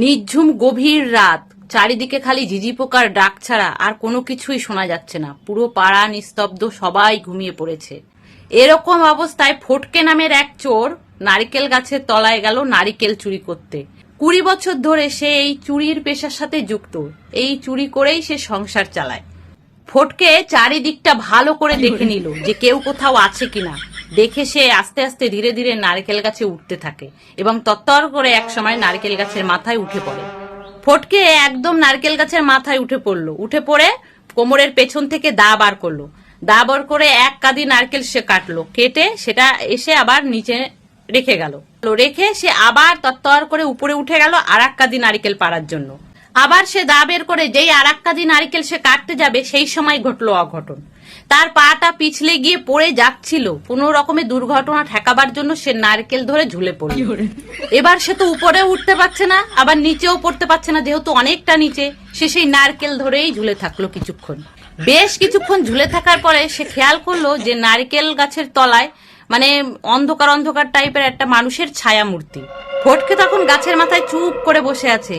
নিঝুম গভীর রাত, চারিদিকে খালি ঝিঝি পোকার ডাক ছাড়া আর কোনো কিছুই শোনা যাচ্ছে না। পুরো পাড়া নিস্তব্ধ, সবাই ঘুমিয়ে পড়েছে। এরকম অবস্থায় ফটকে নামের এক চোর নারিকেল গাছের তলায় গেল নারিকেল চুরি করতে। 20 বছর ধরে সে এই চুরির পেশার সাথে যুক্ত। এই চুরি করেই সে সংসার চালায়। ফটকে চারিদিকটা ভালো করে দেখে নিল যে কেউ কোথাও আছে কিনা। দেখে সে আস্তে আস্তে ধীরে ধীরে নারকেল গাছে উঠতে থাকে এবং তত্তর করে একসময় নারকেল গাছের মাথায় উঠে পড়ে। ফটকে একদম নারকেল গাছের মাথায় উঠে পড়লো। উঠে পড়ে কোমরের পেছন থেকে দা বার করলো। দা বার করে এক কাঁদি নারকেল সে কাটলো। কেটে সেটা এসে আবার নিচে রেখে গেল। রেখে সে আবার তত্তর করে উপরে উঠে গেল আর এক কাঁদি নারকেল পাড়ার জন্য। আবার সে দা বের করে যেই আর এক কাঁদি নারকেল সে কাটতে যাবে সেই সময় ঘটলো অঘটন। তার পাটা পিছলে গিয়ে পড়ে যাচ্ছিল। কোনো রকমের দুর্ঘটনা ঠেকাবার জন্য সে নারকেল ধরে ঝুলে পড়ল। এবার সে তো উপরে উঠতে পারছে না, আবার নিচেও পড়তে পারছে না, যেহেতু অনেকটা নিচে। সে সেই নারকেল ধরেই ঝুলে থাকলো কিছুক্ষণ। বেশ কিছুক্ষণ ঝুলে থাকার পরে সে খেয়াল করলো যে নারকেল গাছের তলায় মানে অন্ধকার অন্ধকার টাইপের একটা মানুষের ছায়া মূর্তি। ফটকে তখন গাছের মাথায় চুপ করে বসে আছে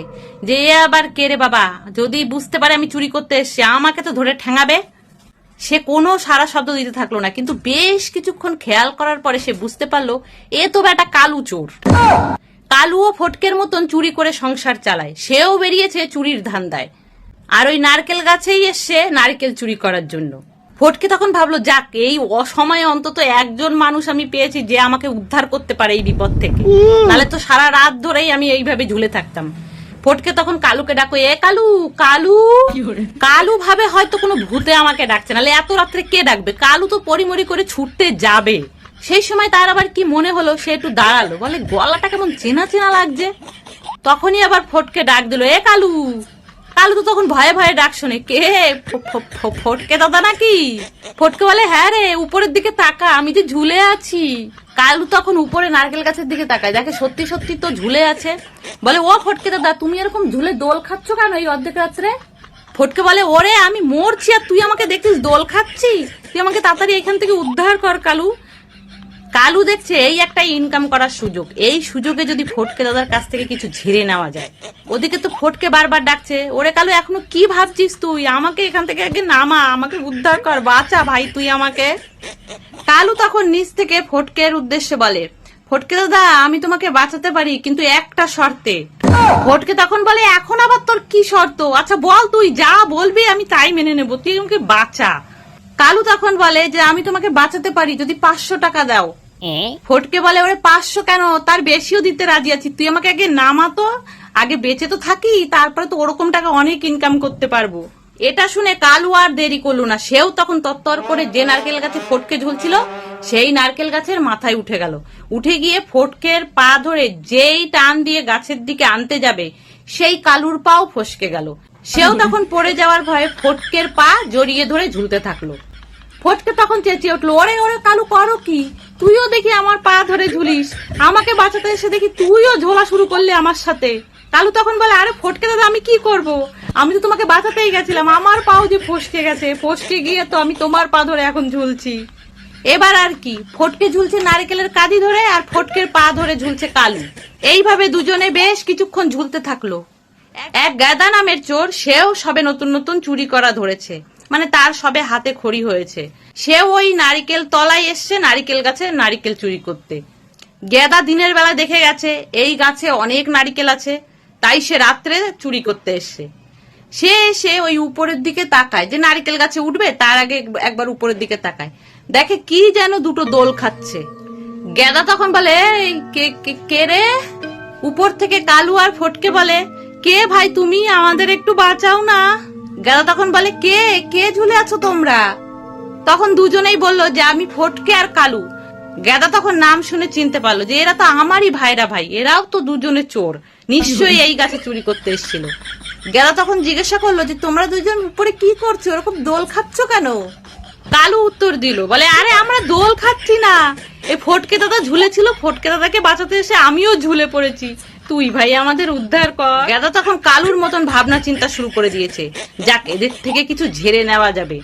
যে এ আবার কে রে বাবা, যদি বুঝতে পারে আমি চুরি করতে এসছি আমাকে তো ধরে ঠ্যাঙাবে। সে কোনো সারা শব্দ দিতে থাকলো না, কিন্তু বেশ কিছুক্ষণ খেয়াল করার পরে সে বুঝতে পারলো এ তো একটা কালু চোর। কালুও ফটকের মতন চুরি করে সংসার চালায়। সেও বেরিয়েছে চুরির ধান্দায়, আর ওই নারকেল গাছেই এসছে নারকেল চুরি করার জন্য। ফটকে তখন ভাবলো যাক, এই অসময়ে অন্তত একজন মানুষ আমি পেয়েছি যে আমাকে উদ্ধার করতে পারে এই বিপদ থেকে, নাহলে তো সারা রাত ধরেই আমি এইভাবে ঝুলে থাকতাম। ফটকে তখন কালুকে ডাকো, এ কালু কালু। কালু ভাবে হয়তো কোনো ভূতে আমাকে ডাকছে, নাহলে এত রাত্রে কে ডাকবে। কালু তো পরিমরি করে ছুটতে যাবে। সেই সময় তার আবার কি মনে হলো, সে একটু দাঁড়ালো, বলে গলাটা কেমন চেনা চেনা লাগছে। তখনই আবার ফটকে ডাক দিল, এ কালু। কালু তো তখন ভয়ে ভয়ে ডাক শোনে, কে? ফটকে দাদা নাকি? ফটকে বলে হ্যাঁ রে, উপরের দিকে তাকা, আমি যে ঝুলে আছি। কালু তখন উপরে নারকেল গাছের দিকে তাকায়, দেখে সত্যি সত্যি তো ঝুলে আছে। বলে ও ফটকে দাদা, তুমি এরকম ঝুলে দোল খাচ্ছ কেন এই অর্ধেক রাত্রে? ফটকে বলে ওরে আমি মরছি আর তুই আমাকে দেখছিস দোল খাচ্ছিস, তুই আমাকে তাড়াতাড়ি এখান থেকে উদ্ধার কর। কালু কালু দেখছে এই একটা ইনকাম করার সুযোগ, এই সুযোগে যদি ফটকে দাদার কাছ থেকে কিছু ঝেড়ে নেওয়া যায়। ওদিকে তো ফটকে বারবার ডাকছে, ওরে কালু এখনো কি ভাবছিস তুই, আমাকে এখান থেকে আগে নামা, আমাকে উদ্ধার কর, বাঁচা ভাই তুই আমাকে। কালু তখন নিচ থেকে ফটকের উদ্দেশ্যে বলে, ফটকে দাদা আমি তোমাকে বাঁচাতে পারি, কিন্তু একটা শর্তে। ফটকে তখন বলে এখন আবার তোর কি শর্ত? আচ্ছা বল, তুই যা বলবি আমি তাই মেনে নেবো, তুই আমাকে বাঁচা। কালু তখন বলে যে আমি তোমাকে বাঁচাতে পারি যদি 500 টাকা দাও। ফটকে বলে ওরে 500 কেন, তার বেশিও দিতে রাজি আছি, তুই আমাকে আগে নামা তো, আগে বেঁচে তো থাকি, তারপরে তো ওরকম টাকা অনেক ইনকাম করতে পারবো। এটা শুনে কালু আর দেরি করলো না, সেও তখন তত্তর করে যে নারকেল গাছে ফটকে ঝুলছিল সেই নারকেল গাছের মাথায় উঠে গেল। উঠে গিয়ে ফটকের পা ধরে যেই টান দিয়ে গাছের দিকে আনতে যাবে সেই কালুর পাও ফসকে গেল। সেও তখন পড়ে যাওয়ার ভয়ে ফটকের পা জড়িয়ে ধরে ঝুলতে থাকলো। ফটকে তখন চেঁচিয়ে উঠলো, ওরে ওরে কালু করো কি, তুইও দেখি আমার পা ধরে ঝুলিস, আমাকে বাঁচাতে এসে দেখি তুইও ঝোলা শুরু করলি আমার সাথে। কালু তখন বলে আরে ফটকে দাদা আমি কি করব, আমি তো তোমাকে বাঁচাতেই গেছিলাম, আমার পাও যে ফসকে গেছে, ফসকে গিয়ে তো আমি তোমার পা ধরে এখন ঝুলছি। এবার আর কি, ফটকে ঝুলছে নারকেলের কাঁদি ধরে আর ফটকের পা ধরে ঝুলছে কালু। এইভাবে দুজনে বেশ কিছুক্ষণ ঝুলতে থাকলো। এক গাদা নামের চোর, সেও সবে নতুন নতুন চুরি করা ধরেছে, মানে তার সবে হাতে খড়ি হয়েছে। সেও ওই নারিকেল তলায় এসছে নারিকেল গাছে নারিকেল চুরি করতে। গেদা দিনের বেলা দেখে গেছে এই গাছে অনেক নারিকেল আছে, তাই সে রাত্রে চুরি করতে এসছে। সে এসে ওই উপরের দিকে তাকায়, যে নারিকেল গাছে উঠবে তার আগে একবার উপরের দিকে তাকায়, দেখে কি যেন দুটো দোল খাচ্ছে। গেদা তখন বলে কে রে? উপর থেকে কালু আর ফটকে বলে, কে ভাই তুমি, আমাদের একটু বাঁচাও না। গেদা তখন বলে কে কে ঝুলে আছো তোমরা? তখন দুজনেই বললো যে আমি ফটকে আর কালু। গেদা তখন নাম শুনে চিনতে পারলো যে এরা তো আমারই ভাইরা ভাই, এরাও তো দুজনে চোর, নিশ্চয়ই এই গাছে চুরি করতে এসেছিল। গেদা তখন জিজ্ঞাসা করলো যে তোমরা দুজন উপরে কি করছো, ওরকম দোল খাচ্ছ কেন? কালু উত্তর দিল, বলে আরে আমরা দোল খাচ্ছি না, এই ফটকে দাদা ঝুলেছিল, ফটকে দাদাকে বাঁচাতে এসে আমিও ঝুলে পড়েছি, তুই ভাই আমাদের উদ্ধার কর। গেদা তখন কালুর মতন ভাবনা চিন্তা শুরু করে দিয়েছে, যাক এদের থেকে কিছু ঝেড়ে নেওয়া যাবে।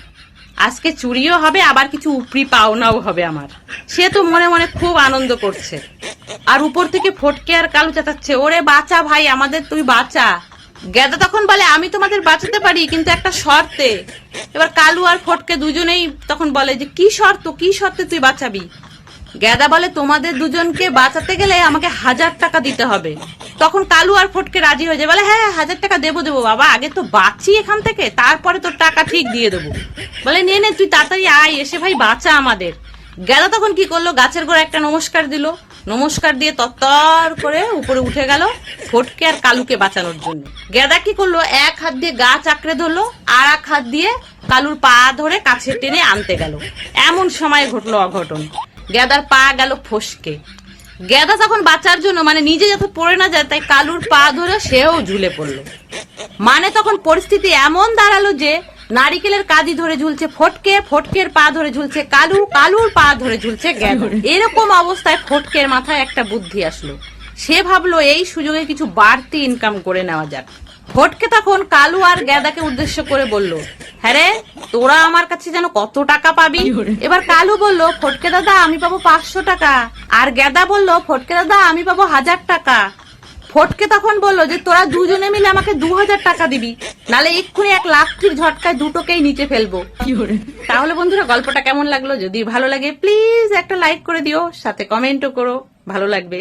আজকে চুরিও হবে, আবার কিছু উপরি পাওনাও হবে আমার। সে তো মনে মনে খুব আনন্দ করছে। আর উপর থেকে ফটকে আর কালু চেঁচাচ্ছে, ওরে বাঁচা ভাই আমাদের, তুই বাঁচা। গেদা তখন বলে, আমি তোমাদের বাঁচাতে পারি, কিন্তু একটা শর্তে। এবার কালু আর ফটকে দুজনেই তখন বলে যে, কি শর্ত, কি শর্তে তুই বাঁচাবি? গেদা বলে, তোমাদের দুজনকে বাঁচাতে গেলে আমাকে 1000 টাকা দিতে হবে। তখন কালু আর ফটকে রাজি হয়ে যায়, বলে হ্যাঁ 1000 টাকা দেবো বাবা, আগে তো বাঁচি এখান থেকে, তারপরে তোর টাকা ঠিক দিয়ে দেবো। বলে নে নে তুই তাড়াতাড়ি আয়, এসে ভাই বাঁচা আমাদের। গেদা তখন কি করলো, গাছের গোড়া একটা নমস্কার দিল, নমস্কার দিয়ে তত্তর করে উপরে উঠে গেল ফটকে আর কালুকে বাঁচানোর জন্য। গেদা কি করলো, এক হাত দিয়ে গাছ আঁকড়ে ধরলো, আর এক হাত দিয়ে কালুর পা ধরে কাছে টেনে আনতে গেল। এমন সময় ঘটলো অঘটন, গেদার পা গেল ফসকে। গেদা তখন বাঁচার জন্য, মানে নিজে যাতে পড়ে না যায়, তাই কালুর পা ধরে সেও ঝুলে পড়লো। মানে তখন পরিস্থিতি এমন দাঁড়ালো যে নারিকেলের কাঁদি ধরে ঝুলছে ফটকে, ফটকের পা ধরে ঝুলছে কালু, কালুর পা ধরে ঝুলছে গেদা। এরকম অবস্থায় ফটকের মাথায় একটা বুদ্ধি আসলো। সে ভাবলো এই সুযোগে কিছু বাড়তি ইনকাম করে নেওয়া যাক। ফটকে তখন কালু আর গেদাকে উদ্দেশ্য করে বলল, হ্যাঁ রে, তোরা আমার কাছে যেন কত টাকা পাবি? এবার কালু বলল, ফটকে দাদা আমি পাবো 500 টাকা। আর গেদা বলল, ফটকে দাদা আমি পাবো 1000 টাকা। ফটকে তখন বললো যে, তোরা দুজনে মিলে আমাকে 2000 টাকা দিবি, নালে এক্ষুনি 1 লাঠির ঝটকায় দুটোকেই নিচে ফেলবো। তাহলে বন্ধুরা, গল্পটা কেমন লাগলো? যদি ভালো লাগে প্লিজ একটা লাইক করে দিও, সাথে কমেন্টও করো, ভালো লাগবে।